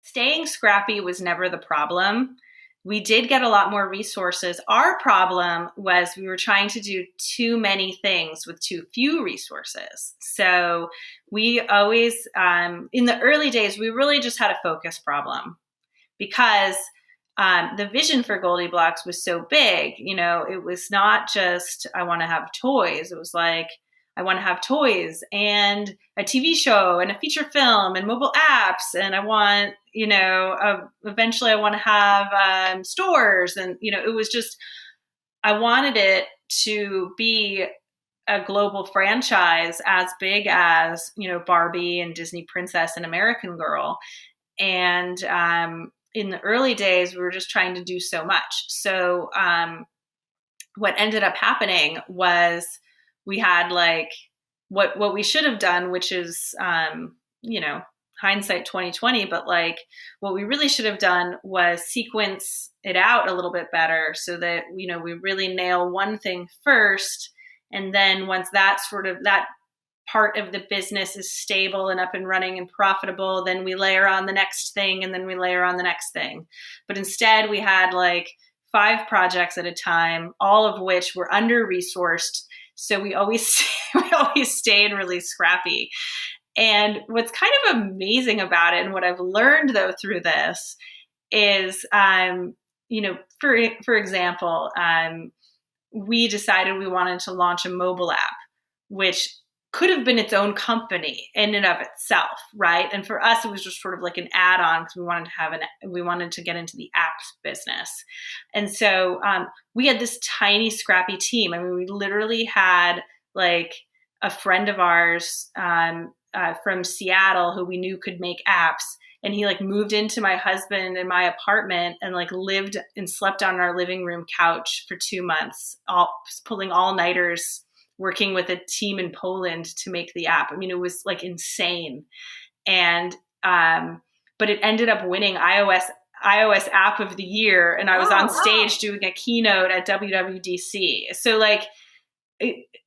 Staying scrappy was never the problem. We did get a lot more resources. Our problem was we were trying to do too many things with too few resources. So we always, in the early days, we really just had a focus problem because the vision for GoldieBlox was so big. It was not just, I want to have toys. It was like, I want to have toys and a TV show and a feature film and mobile apps. And I want, eventually I want to have stores. And, it was just, I wanted it to be a global franchise as big as, Barbie and Disney Princess and American Girl. And in the early days, we were just trying to do so much. So what ended up happening was, we had like what we should have done, which is, hindsight 2020, but like what we really should have done was sequence it out a little bit better so that, we really nail one thing first. And then once that part of the business is stable and up and running and profitable, then we layer on the next thing and then we layer on the next thing. But instead we had like 5 projects at a time, all of which were under-resourced. So we always stayed really scrappy. And what's kind of amazing about it, and what I've learned though through this, is, for example, we decided we wanted to launch a mobile app, which could have been its own company in and of itself, right? And for us, it was just sort of like an add-on because we wanted to get into the apps business. And so we had this tiny, scrappy team. I mean, we literally had like a friend of ours from Seattle who we knew could make apps. And he like moved into my husband and my apartment and like lived and slept on our living room couch for 2 months, pulling all-nighters, working with a team in Poland to make the app. I mean, it was like insane. And, but it ended up winning iOS app of the year. And I was on stage doing a keynote at WWDC. So like,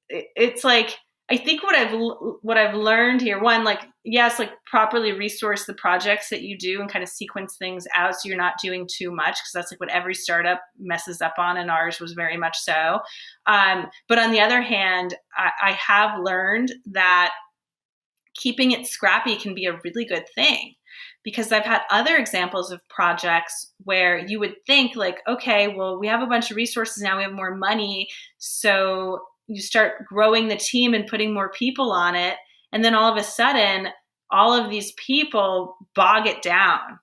it's like, I think what I've learned here, one, like, yes, like properly resource the projects that you do and kind of sequence things out so you're not doing too much, because that's like what every startup messes up on, and ours was very much so. But on the other hand, I have learned that keeping it scrappy can be a really good thing, because I've had other examples of projects where you would think like, okay, well, we have a bunch of resources now, we have more money, so you start growing the team and putting more people on it. And then all of a sudden, all of these people bog it down.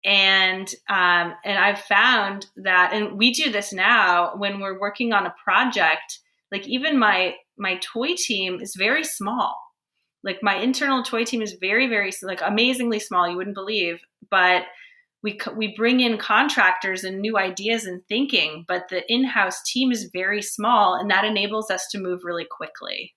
And I've found that, and we do this now when we're working on a project, like even my toy team is very small. Like my internal toy team is very, very, like amazingly small. You wouldn't believe, but we bring in contractors and new ideas and thinking, but the in-house team is very small, and that enables us to move really quickly.